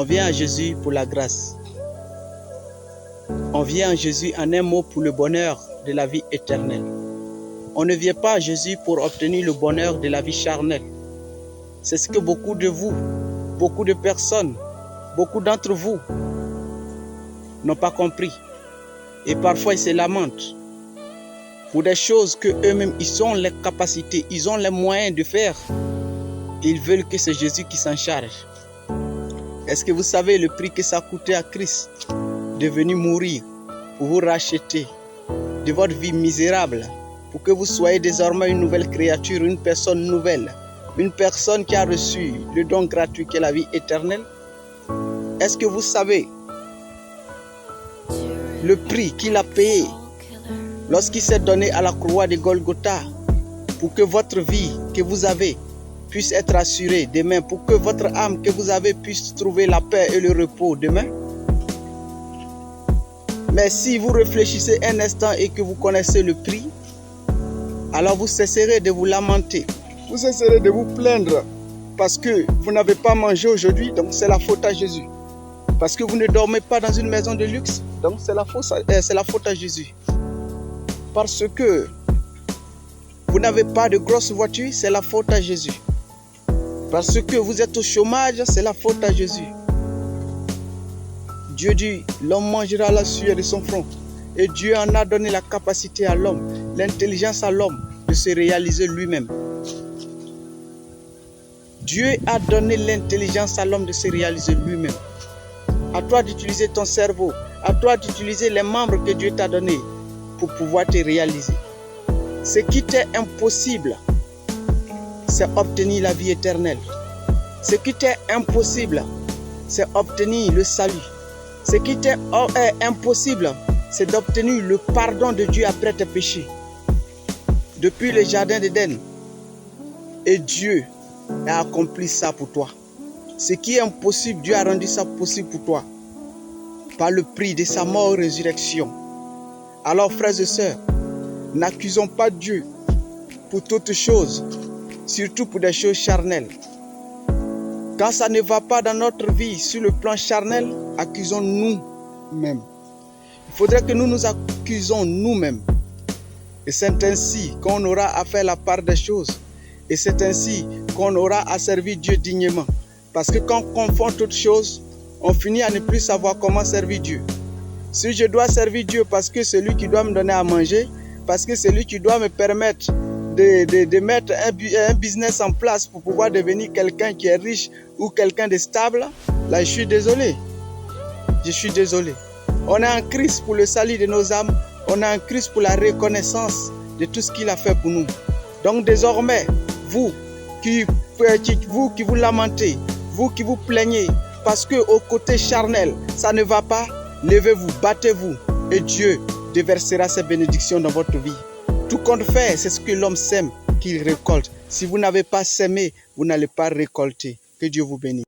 On vient à Jésus pour la grâce. On vient à Jésus en un mot pour le bonheur de la vie éternelle. On ne vient pas à Jésus pour obtenir le bonheur de la vie charnelle. C'est ce que beaucoup de vous, beaucoup de personnes, beaucoup d'entre vous n'ont pas compris. Et parfois ils se lamentent pour des choses que eux-mêmes, ils ont les capacités, ils ont les moyens de faire. Et ils veulent que c'est Jésus qui s'en charge. Est-ce que vous savez le prix que ça a coûté à Christ de venir mourir pour vous racheter de votre vie misérable, pour que vous soyez désormais une nouvelle créature, une personne nouvelle, une personne qui a reçu le don gratuit qu'est la vie éternelle? Est-ce que vous savez le prix qu'il a payé lorsqu'il s'est donné à la croix de Golgotha pour que votre vie que vous avez puisse être assurée demain, pour que votre âme que vous avez puisse trouver la paix et le repos demain? Mais si vous réfléchissez un instant et que vous connaissez le prix, alors vous cesserez de vous lamenter, vous cesserez de vous plaindre parce que vous n'avez pas mangé aujourd'hui, donc c'est la faute à Jésus. Parce que vous ne dormez pas dans une maison de luxe, donc c'est la faute à Jésus. Parce que vous n'avez pas de grosse voiture, c'est la faute à Jésus. Parce que vous êtes au chômage, c'est la faute à Jésus. Dieu dit, l'homme mangera la sueur de son front. Et Dieu en a donné la capacité à l'homme, l'intelligence à l'homme de se réaliser lui-même. Dieu a donné l'intelligence à l'homme de se réaliser lui-même. À toi d'utiliser ton cerveau, à toi d'utiliser les membres que Dieu t'a donnés pour pouvoir te réaliser. Ce qui t'est impossible, c'est obtenir la vie éternelle. Ce qui t'est impossible, c'est obtenir le salut. Ce qui t'est impossible, c'est d'obtenir le pardon de Dieu après tes péchés. Depuis le jardin d'Éden, et Dieu a accompli ça pour toi. Ce qui est impossible, Dieu a rendu ça possible pour toi par le prix de sa mort et résurrection. Alors frères et sœurs, n'accusons pas Dieu pour toutes choses, surtout pour des choses charnelles. Quand ça ne va pas dans notre vie sur le plan charnel, accusons nous-mêmes. Il faudrait que nous nous accusons nous-mêmes. Et c'est ainsi qu'on aura à faire la part des choses. Et c'est ainsi qu'on aura à servir Dieu dignement. Parce que quand on confond toutes choses, on finit à ne plus savoir comment servir Dieu. Si je dois servir Dieu parce que c'est lui qui doit me donner à manger, parce que c'est lui qui doit me permettre de mettre un business en place pour pouvoir devenir quelqu'un qui est riche ou quelqu'un de stable, là je suis désolé. Je suis désolé. On est en Christ pour le salut de nos âmes. On est en Christ pour la reconnaissance de tout ce qu'il a fait pour nous. Donc désormais, vous qui vous lamentez, vous qui vous plaignez, parce que au côté charnel, ça ne va pas, levez-vous, battez-vous et Dieu déversera ses bénédictions dans votre vie. Tout compte fait, c'est ce que l'homme sème qu'il récolte. Si vous n'avez pas sémé, vous n'allez pas récolter. Que Dieu vous bénisse.